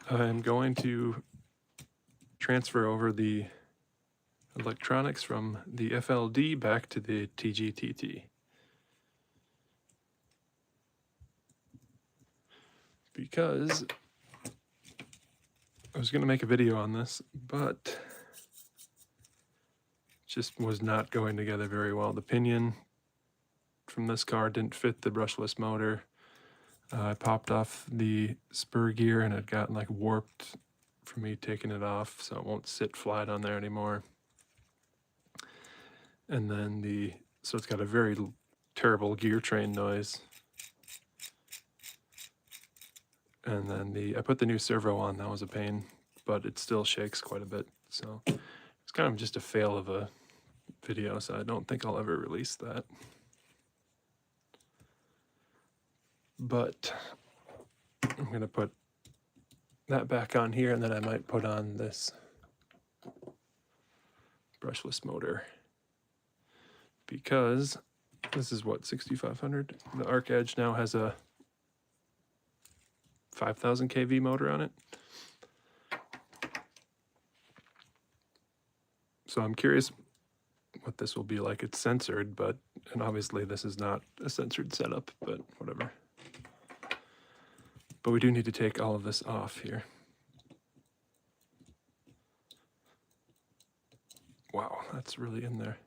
I'm going to transfer over the electronics from the FLD back to the TGTT. Because I was going to make a video on this, but it just was not going together very well. The pinion from this car didn't fit the brushless motor. I popped off the spur gear and it got like warped from me taking it off, so it won't sit flat on there anymore. And then so it's got a very terrible gear train noise. And then I put the new servo on, that was a pain, but it still shakes quite a bit. So it's kind of just a fail of a video, so I don't think I'll ever release that. But I'm gonna put that back on here, and then I might put on this brushless motor, because this is what, 6500? The Arc Edge now has a 5000 kV motor on it. So I'm curious what this will be like. It's censored, and obviously this is not a censored setup, but whatever. But we do need to take all of this off here. Wow, that's really in there.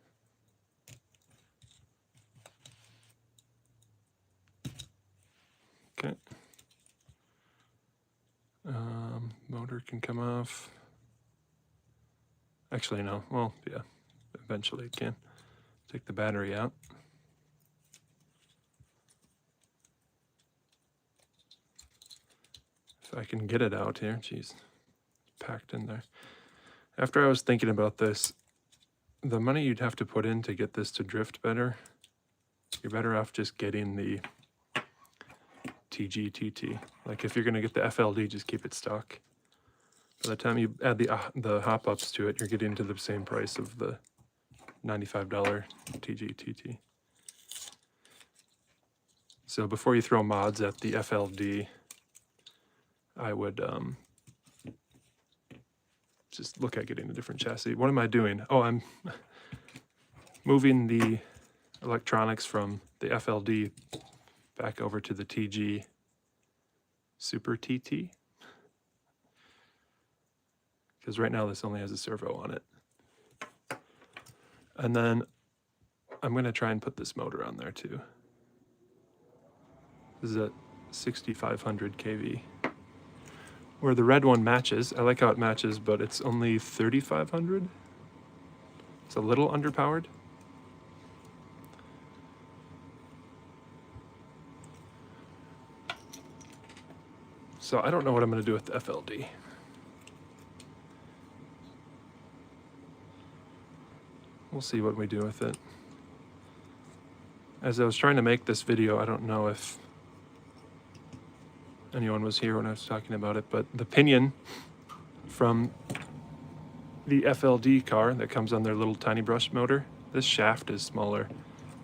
Okay. Motor can come off. Actually, no. Well, yeah, eventually it can. Take the battery out. If I can get it out here. Jeez, packed in there. After I was thinking about this, the money you'd have to put in to get this to drift better, you're better off just getting the TGTT. Like if you're going to get the FLD, just keep it stock. By the time you add the hop-ups to it, you're getting to the same price of the $95 TGTT. So before you throw mods at the FLD, I would just look at getting a different chassis. What am I doing? Oh, I'm moving the electronics from the FLD back over to the TG Super TT. Because right now this only has a servo on it. And then I'm going to try and put this motor on there too. This is a 6500 kV. Where the red one matches. I like how it matches, but it's only 3500. It's a little underpowered. So I don't know what I'm going to do with the FLD. We'll see what we do with it. As I was trying to make this video, I don't know if anyone was here when I was talking about it, but the pinion from the FLD car that comes on their little tiny brush motor, this shaft is smaller,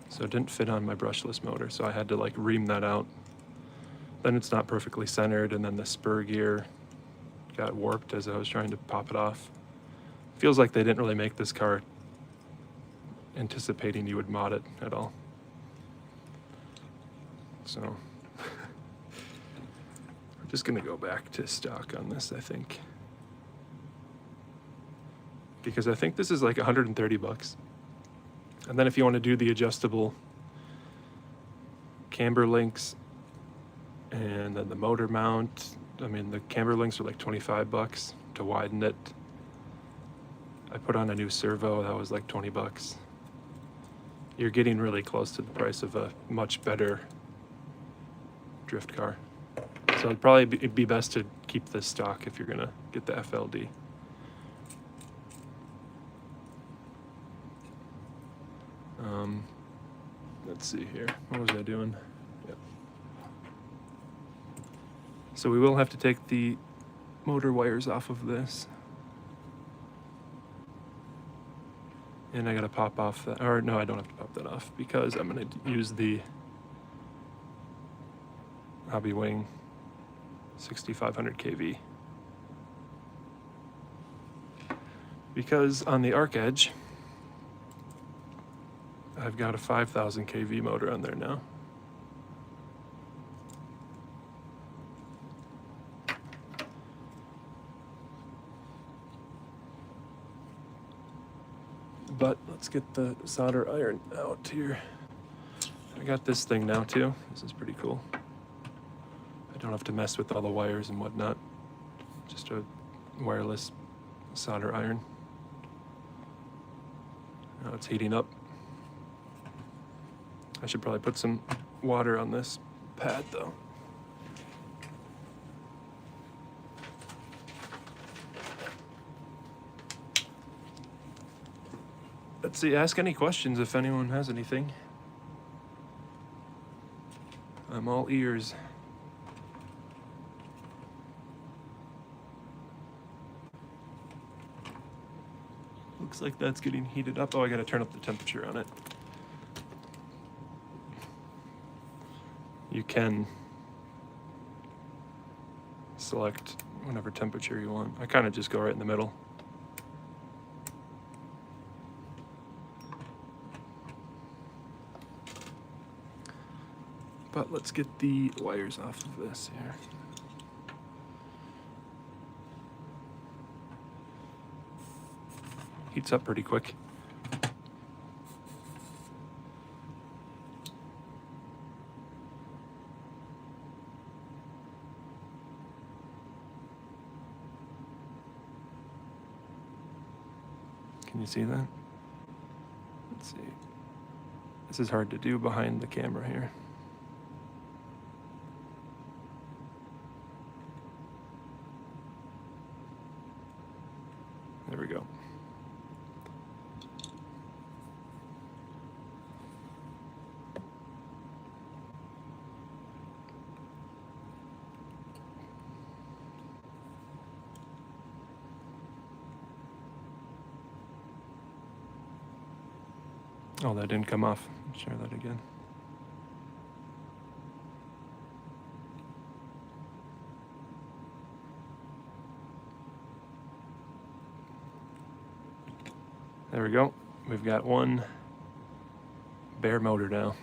so it didn't fit on my brushless motor, so I had to like ream that out. Then it's not perfectly centered, and then the spur gear got warped as I was trying to pop it off. Feels like they didn't really make this car anticipating you would mod it at all. So we're just gonna go back to stock on this, I think. Because I think this is like 130 bucks. And then if you want to do the adjustable camber links and then the motor mount, I mean, the camber links are like 25 bucks to widen it. I put on a new servo, that was like 20 bucks. You're getting really close to the price of a much better drift car. So it'd probably be best to keep this stock if you're gonna get the FLD. Let's see here, what was I doing? Yep. So we will have to take the motor wires off of this. And I gotta pop off that, or no, I don't have to pop that off because I'm gonna use the Hobby Wing 6500 kV because on the arc edge, I've got a 5,000 kV motor on there now. But let's get the solder iron out here. I got this thing now too. This is pretty cool. I don't have to mess with all the wires and whatnot. Just a wireless solder iron. Now it's heating up. I should probably put some water on this pad though. Let's see, ask any questions if anyone has anything. I'm all ears. Looks like that's getting heated up. Oh, I gotta turn up the temperature on it. You can select whatever temperature you want. I kind of just go right in the middle. But let's get the wires off of this here. Heats up pretty quick. Can you see that? Let's see. This is hard to do behind the camera here. There we go. Oh, that didn't come off. Let's try that again. There we go. We've got one bare motor now.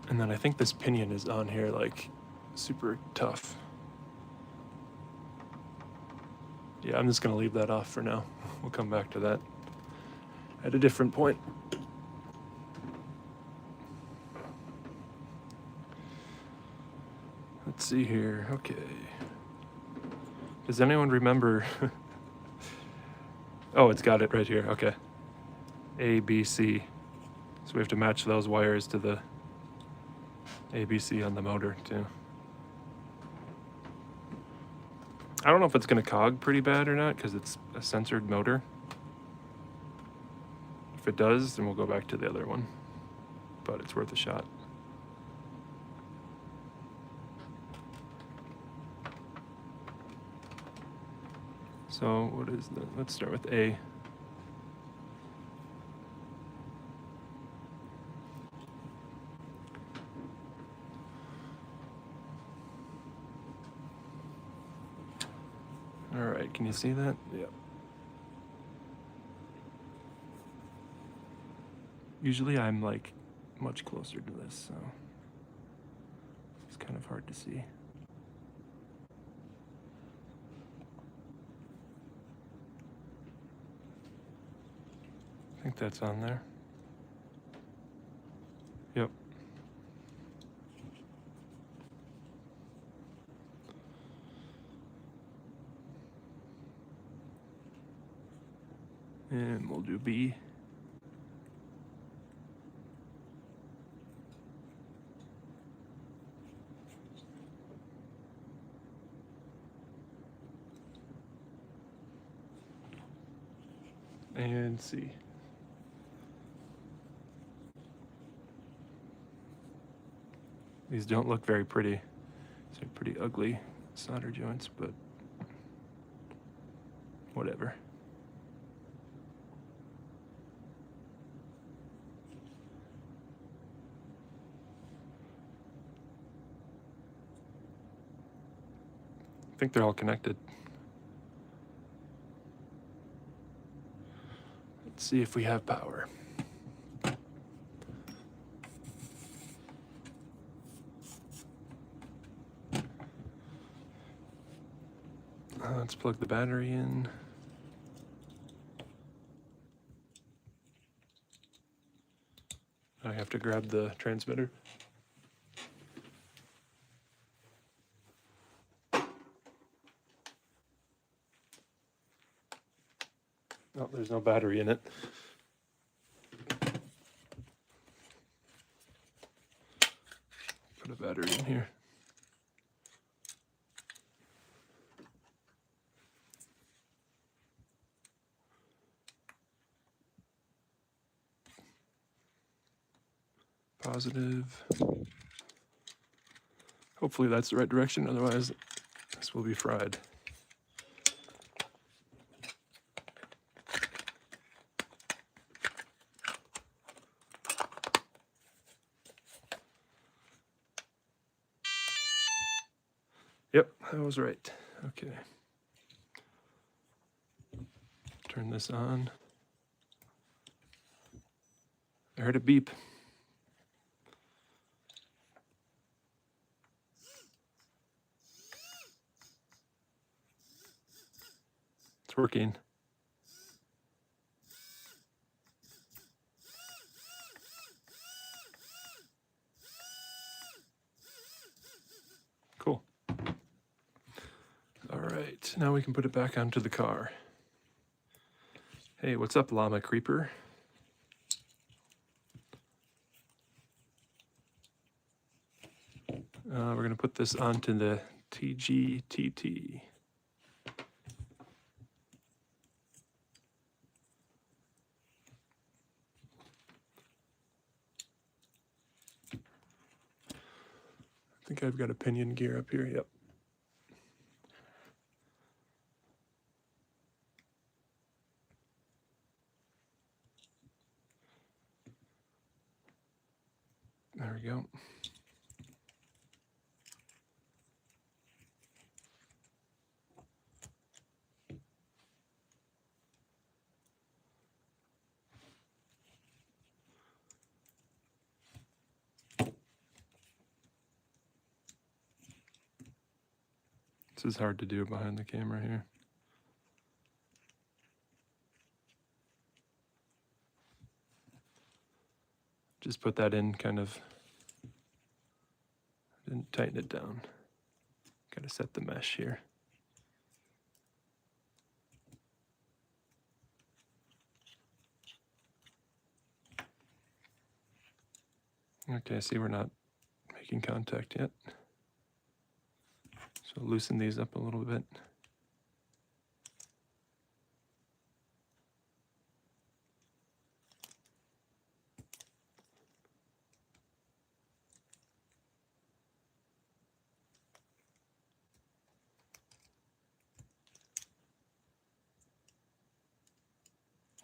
And then I think this pinion is on here like super tough. Yeah, I'm just gonna leave that off for now. We'll come back to that at a different point. Let's see here. Okay. Does anyone remember? Oh, it's got it right here. Okay. A, B, C. So we have to match those wires to the ABC on the motor too. I don't know if it's going to cog pretty bad or not because it's a sensored motor. If it does, then we'll go back to the other one. But it's worth a shot. So what is that? Let's start with A. All right, can you see that? Yeah. Usually I'm like much closer to this, so it's kind of hard to see. I think that's on there. Yep. And we'll do B. And C. These don't look very pretty. These are pretty ugly solder joints, but whatever. I think they're all connected. Let's see if we have power. Let's plug the battery in. I have to grab the transmitter. Oh, there's no battery in it. Put a battery in here. Positive. Hopefully that's the right direction, otherwise this will be fried. Yep, I was right. Okay. Turn this on. I heard a beep. It's working. Cool. All right, now we can put it back onto the car. Hey, what's up, Llama Creeper? We're going to put this onto the TGTT. I think I've got a pinion gear up here, yep. There we go. This is hard to do behind the camera here. Just put that in kind of, didn't tighten it down. Gotta set the mesh here. Okay, see we're not making contact yet. So loosen these up a little bit.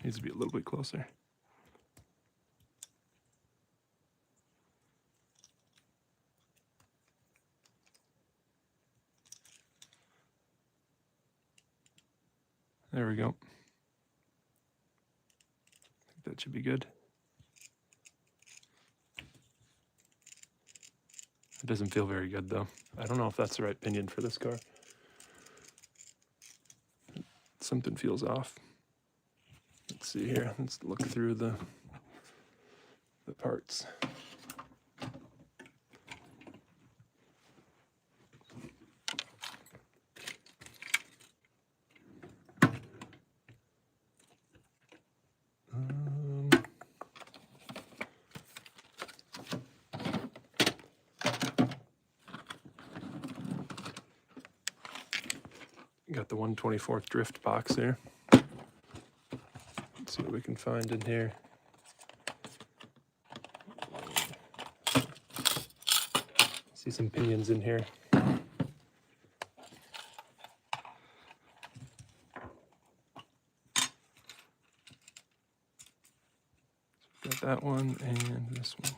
Needs to be a little bit closer. There we go. I think that should be good. It doesn't feel very good though. I don't know if that's the right pinion for this car. Something feels off. Let's see here. Let's look through the parts. Got the 1/24 drift box there. Let's see what we can find in here. See some pinions in here. Got that one and this one.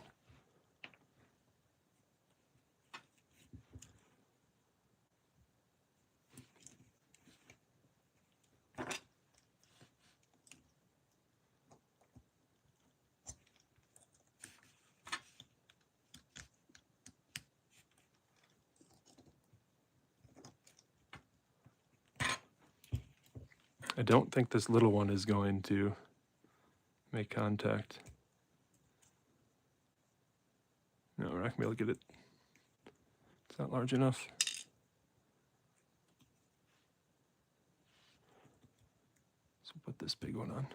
I don't think this little one is going to make contact. No, we're not gonna be able to get it. It's not large enough. So we'll put this big one on.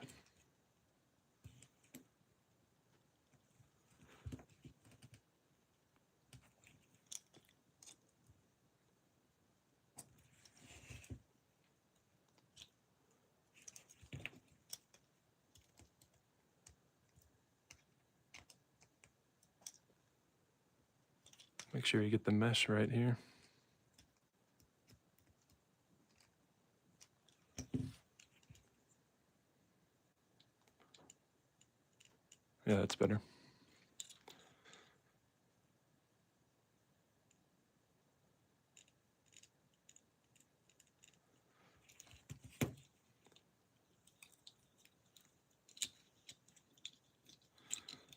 Make sure you get the mesh right here. Yeah, that's better.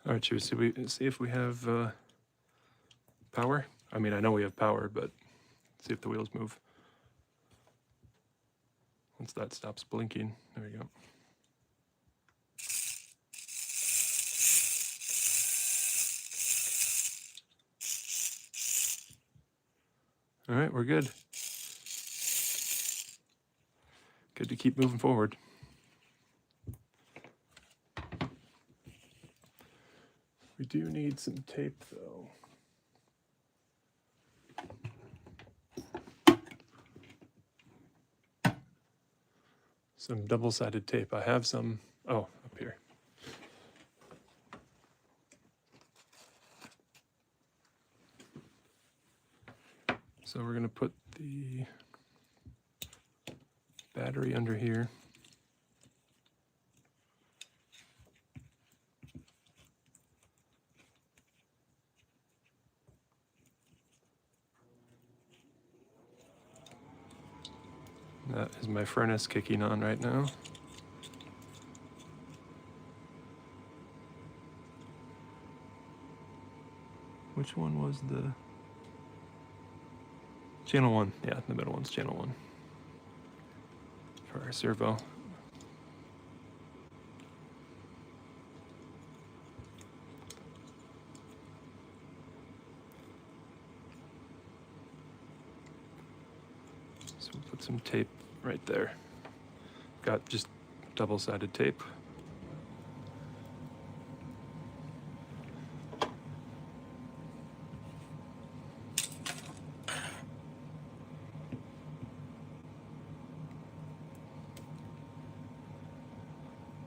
All right, should we see if we have power? I mean, I know we have power, but see if the wheels move. Once that stops blinking, there we go. All right, we're good. Good to keep moving forward. We do need some tape, though. Some double-sided tape. I have some, oh, up here. So we're gonna put the battery under here. That is my furnace kicking on right now. Which one was the... Channel 1, yeah, the middle one's channel 1 for our servo. So we'll put some tape right there. Got just double-sided tape.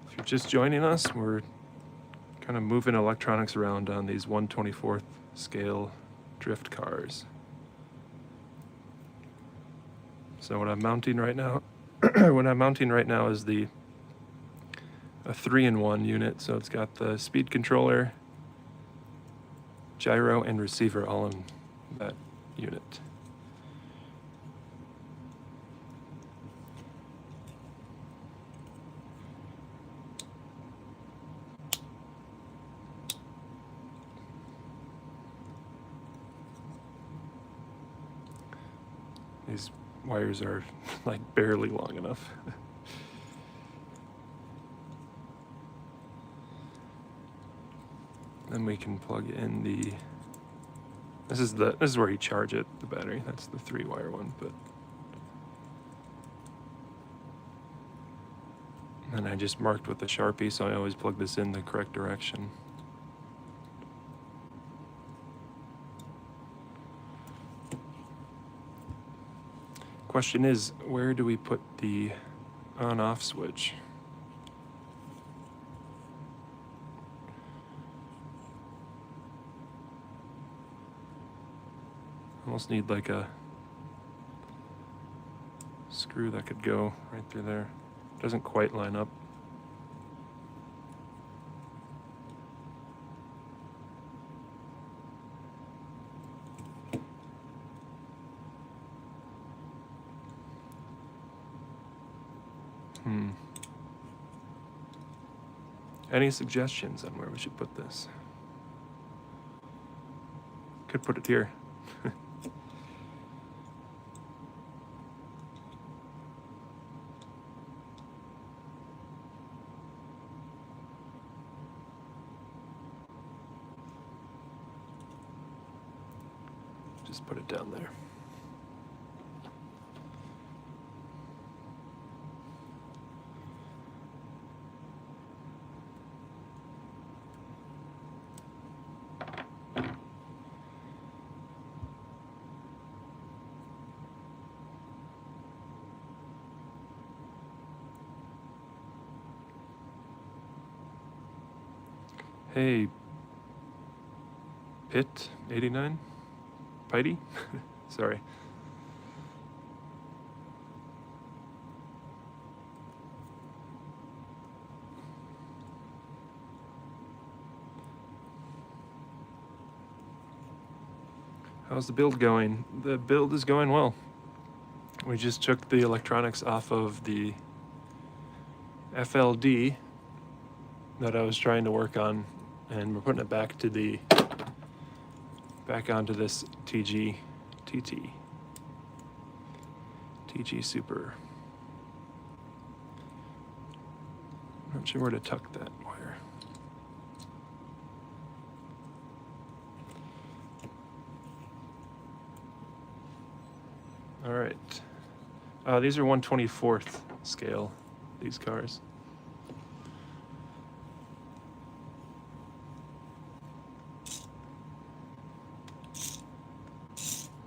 If you're just joining us, we're kind of moving electronics around on these 1/24th scale drift cars. So what I'm mounting right now, is a 3-in-1 unit. So it's got the speed controller, gyro, and receiver all in that unit. These wires are like barely long enough. Then we can plug in the, this is where you charge it, the battery. That's the 3-wire one, but. And I just marked with a Sharpie, so I always plug this in the correct direction. Question is, where do we put the on-off switch? Almost need like a screw that could go right through there. Doesn't quite line up. Any suggestions on where we should put this? Could put it here. Just put it down there. Hey, Pit 89, Pitey, sorry. How's the build going? The build is going well. We just took the electronics off of the FLD that I was trying to work on, and we're putting it back onto this TG Super. Not sure where to tuck that wire. All right. These are 1/24th scale, these cars.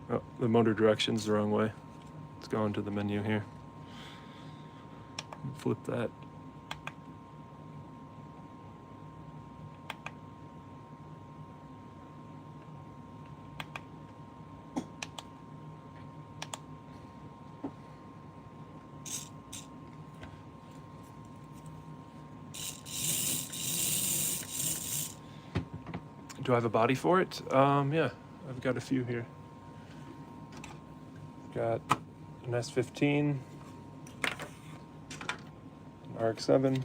Oh, the motor direction's the wrong way. Let's go into the menu here. Flip that. Do I have a body for it? Yeah, I've got a few here. Got an S15, an RX-7,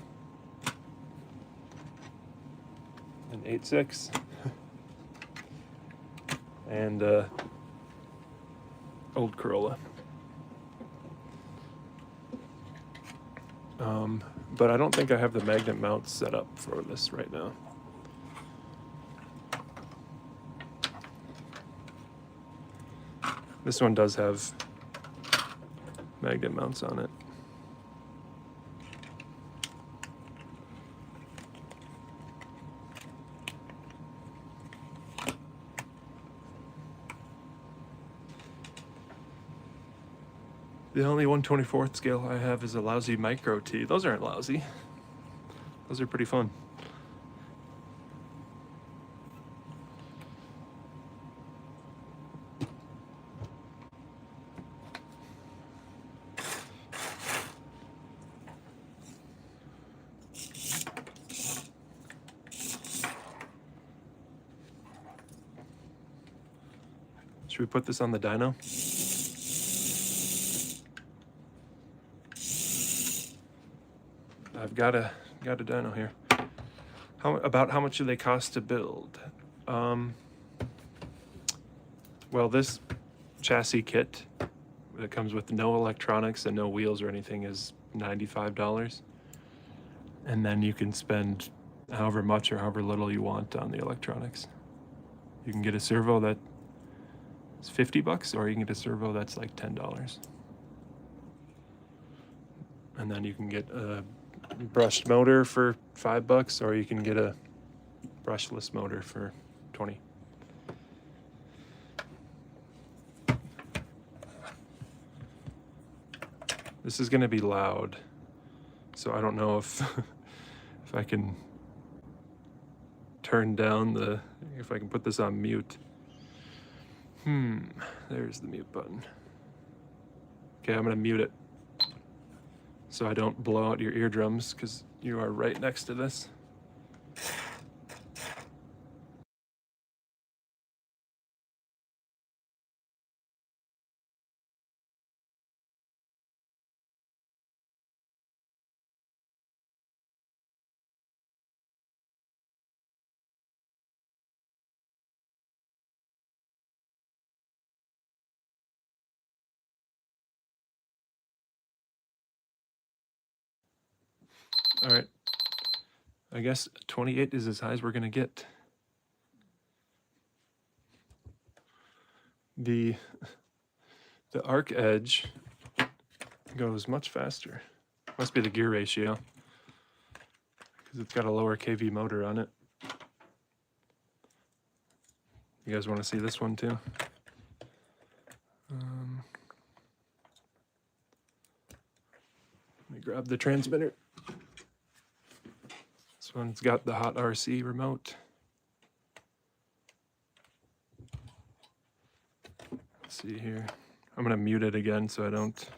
an 8.6, and old Corolla. But I don't think I have the magnet mounts set up for this right now. This one does have magnet mounts on it. The only 1/24th scale I have is a lousy Micro T. Those aren't lousy. Those are pretty fun. Should we put this on the dyno? I've got a dyno here. About how much do they cost to build? Well, this chassis kit that comes with no electronics and no wheels or anything is $95. And then you can spend however much or however little you want on the electronics. You can get a servo that is $50, or you can get a servo that's like $10. And then you can get a brushed motor for $5, or you can get a brushless motor for $20. This is going to be loud, so I don't know if if I can turn down if I can put this on mute. There's the mute button. Okay, I'm going to mute it so I don't blow out your eardrums, because you are right next to this. All right. I guess 28 is as high as we're going to get. The arc edge goes much faster. Must be the gear ratio, because it's got a lower kV motor on it. You guys want to see this one too? Let me grab the transmitter. This one's got the hot RC remote. Let's see here. I'm going to mute it again so I don't.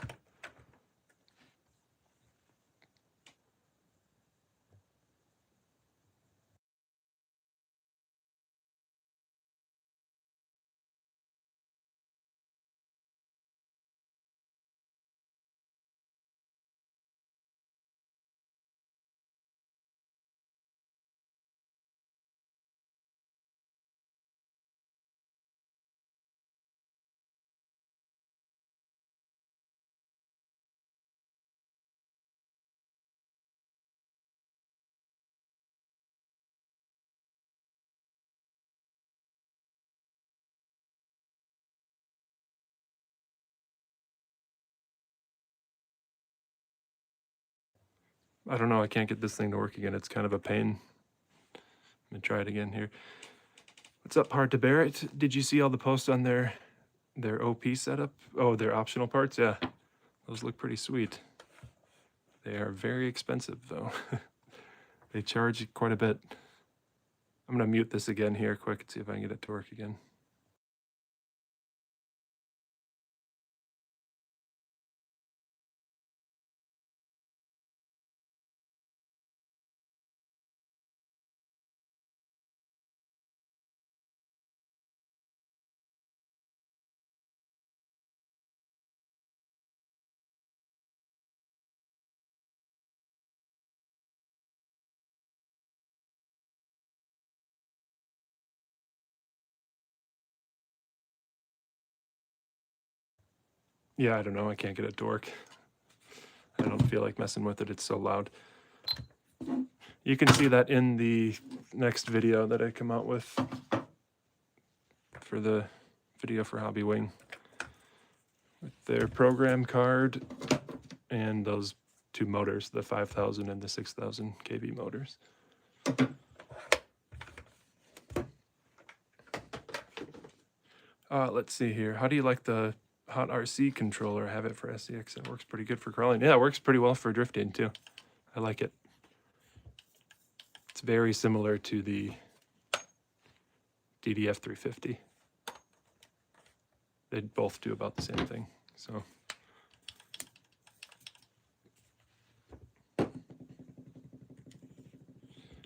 I don't know, I can't get this thing to work again. It's kind of a pain. Let me try it again here. What's up, Hard to Bear It? Did you see all the posts on their OP setup? Oh, their optional parts? Yeah, those look pretty sweet. They are very expensive though. They charge quite a bit. I'm gonna mute this again here quick and see if I can get it to work again. Yeah, I don't know, I can't get it to work. I don't feel like messing with it, it's so loud. You can see that in the next video that I come out with for the video for Hobby Wing. With their program card and those two motors, the 5,000 and the 6,000 kV motors. Let's see here. How do you like the hot RC controller? I have it for SCX. It works pretty good for crawling. Yeah, it works pretty well for drifting too. I like it. It's very similar to the DDF 350. They both do about the same thing. So.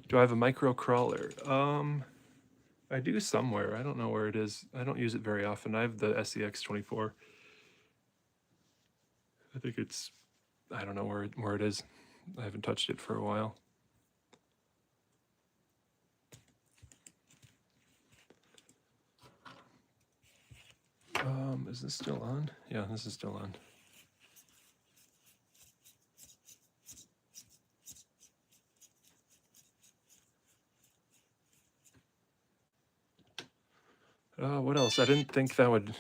Do I have a micro crawler? I do somewhere. I don't know where it is. I don't use it very often. I have the SCX 24. I think it's, I don't know where it is. I haven't touched it for a while. Is this still on? Yeah, this is still on. What else? I didn't think that would...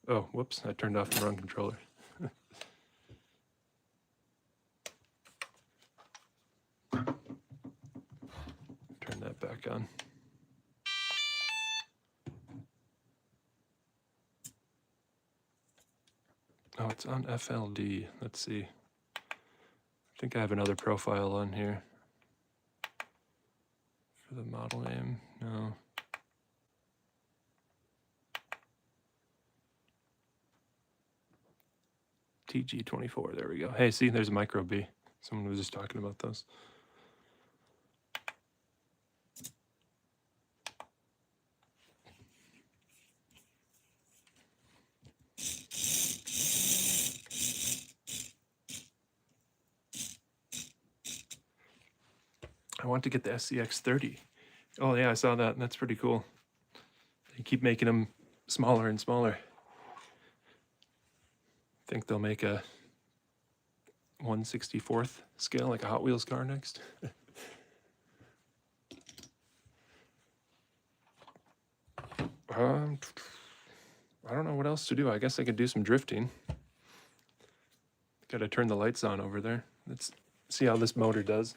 Oh, whoops, I turned off the wrong controller. Turn that back on. Oh, it's on FLD. Let's see. I think I have another profile on here. For the model name, no. TG24, there we go. Hey, see, there's a micro B. Someone was just talking about those. I want to get the SCX 30. Oh yeah, I saw that. That's pretty cool. They keep making them smaller and smaller. I think they'll make a 1/64th scale, like a Hot Wheels car next. I don't know what else to do. I guess I could do some drifting. Gotta turn the lights on over there. Let's see how this motor does.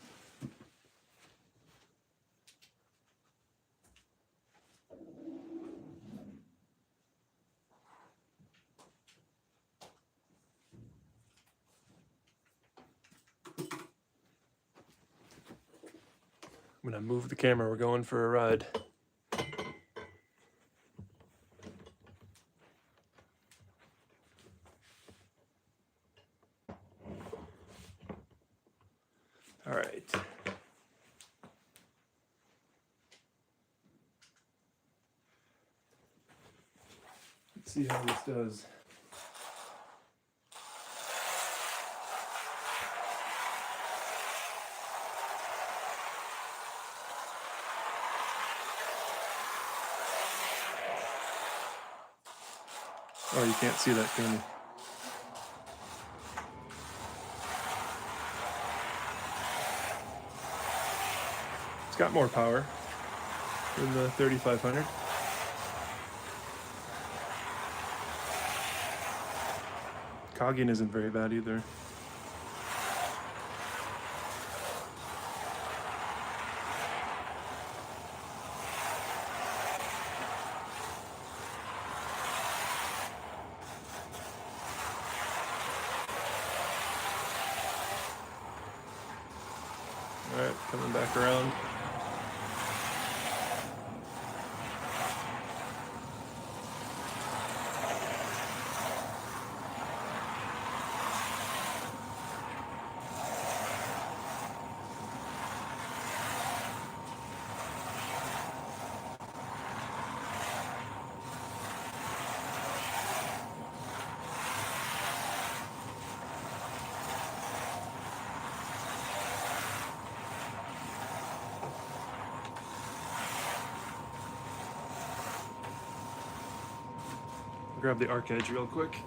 I'm gonna move the camera. We're going for a ride. All right. Let's see how this does. Oh, you can't see that, can you? It's got more power than the 3500. Cogging isn't very bad either. All right, coming back around. Grab the arc edge real quick.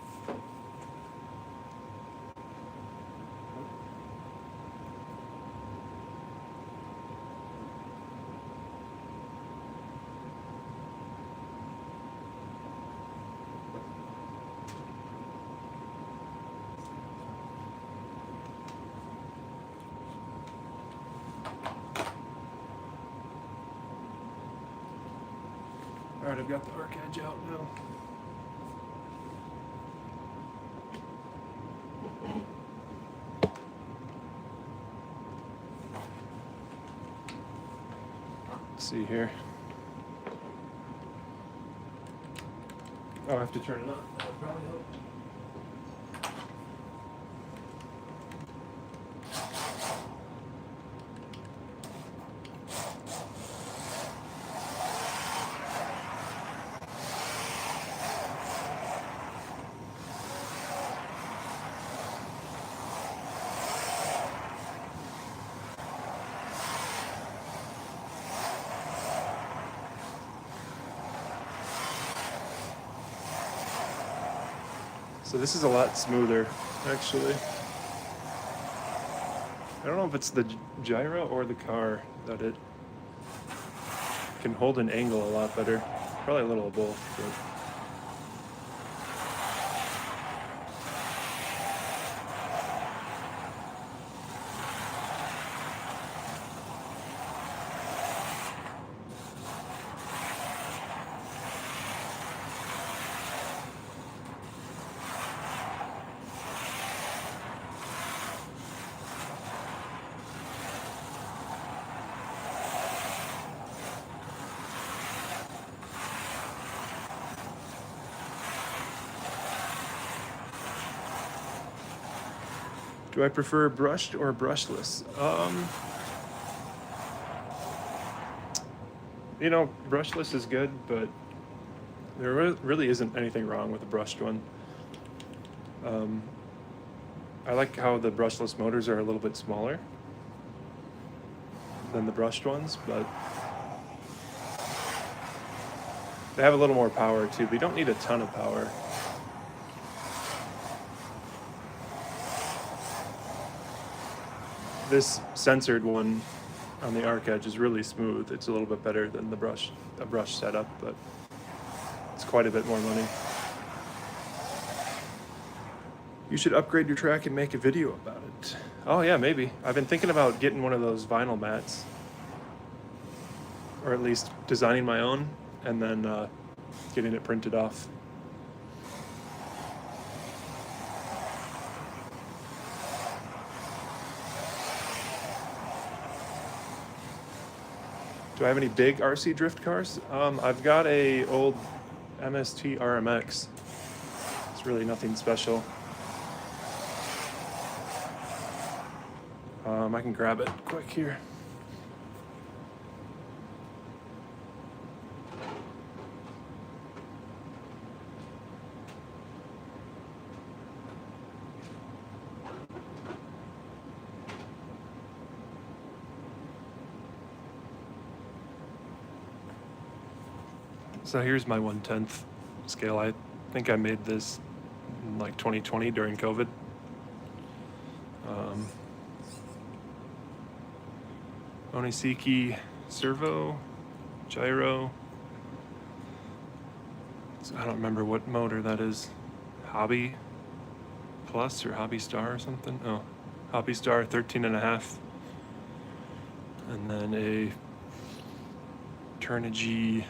All right, I've got the arc edge out now. Let's see here. Oh, I have to turn it on. That would probably help. So this is a lot smoother, actually. I don't know if it's the gyro or the car that it can hold an angle a lot better. Probably a little of both, but do I prefer brushed or brushless? You know, brushless is good, but there really isn't anything wrong with the brushed one. I like how the brushless motors are a little bit smaller than the brushed ones, but they have a little more power too, but you don't need a ton of power. This censored one on the arc edge is really smooth. It's a little bit better than a brush setup, but it's quite a bit more money. You should upgrade your track and make a video about it. Oh yeah, maybe. I've been thinking about getting one of those vinyl mats. Or at least designing my own and then getting it printed off. Do I have any big RC drift cars? I've got a old MST RMX. It's really nothing special. I can grab it quick here. So here's my 1/10 scale. I think I made this in like 2020 during COVID. Oniseki servo, gyro. So I don't remember what motor that is. Hobby Plus or Hobby Star or something. Oh, Hobby Star 13.5. And then a Turnigy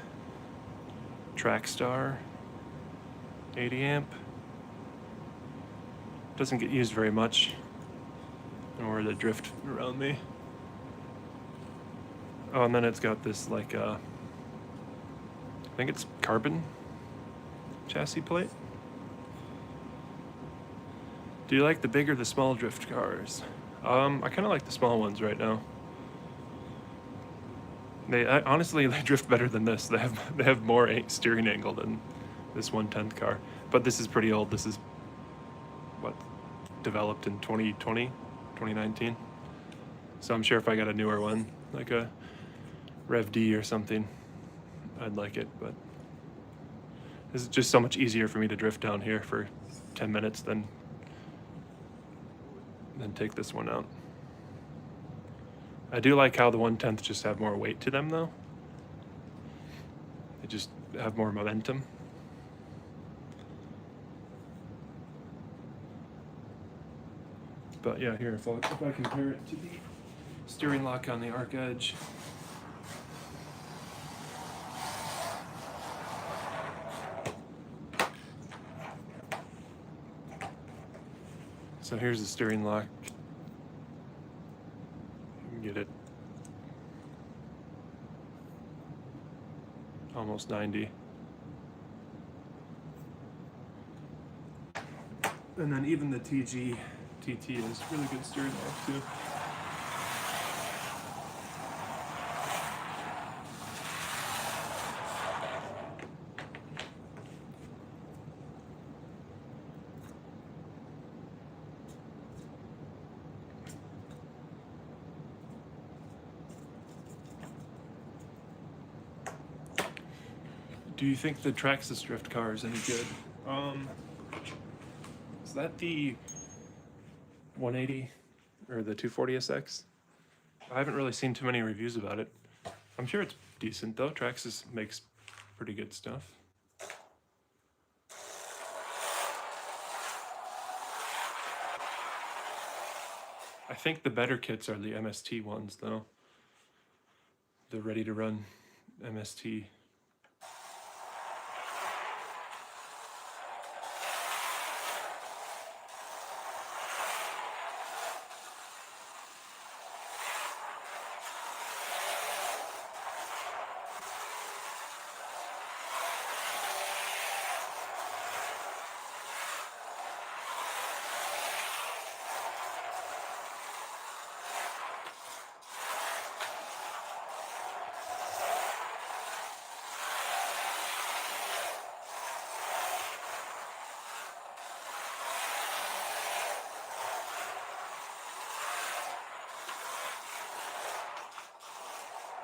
Trackstar 80 amp. Doesn't get used very much, nor the drift around me. Oh, and then it's got this like I think it's carbon chassis plate. Do you like the big or the small drift cars? I kind of like the small ones right now. Honestly, they drift better than this. They have more steering angle than this 1/10 car. But this is pretty old. This is what, developed in 2020, 2019. So I'm sure if I got a newer one, like a Rev D or something, I'd like it. But this is just so much easier for me to drift down here for 10 minutes than take this one out. I do like how the 1/10 just have more weight to them though. They just have more momentum. But yeah, here, if I compare it to the steering lock on the Arc Edge. So here's the steering lock. You can get it almost 90. And then even the TT is really good steering lock too. Do you think the Traxxas drift car is any good? Is that the 180 or the 240SX? I haven't really seen too many reviews about it. I'm sure it's decent though. Traxxas makes pretty good stuff. I think the better kits are the MST ones though. The ready to run MST.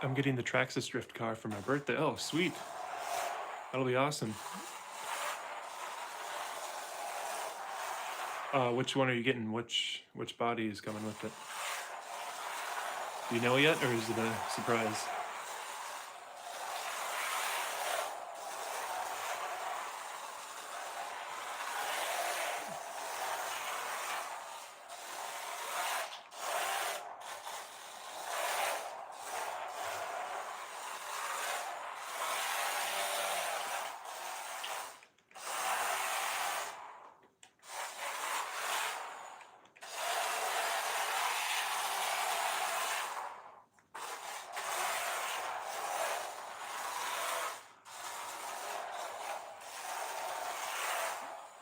I'm getting the Traxxas drift car for my birthday. Oh, sweet. That'll be awesome. Which one are you getting? Which body is coming with it? Do you know yet, or is it a surprise?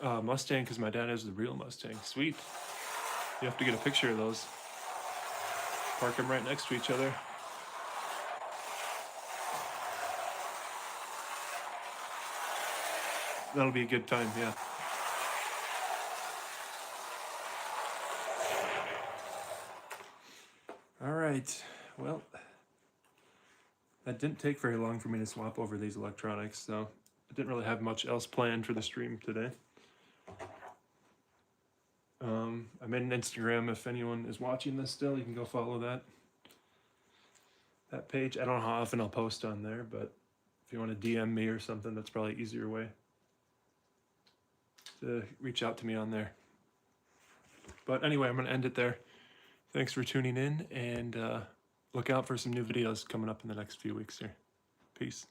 Mustang, because my dad has the real Mustang. Sweet. You have to get a picture of those. Park them right next to each other. That'll be a good time, yeah. All right, well, that didn't take very long for me to swap over these electronics, so I didn't really have much else planned for the stream today. I made an Instagram. If anyone is watching this still, you can go follow that page. I don't know how often I'll post on there, but if you want to DM me or something, that's probably an easier way to reach out to me on there. But anyway, I'm going to end it there. Thanks for tuning in, and look out for some new videos coming up in the next few weeks here. Peace.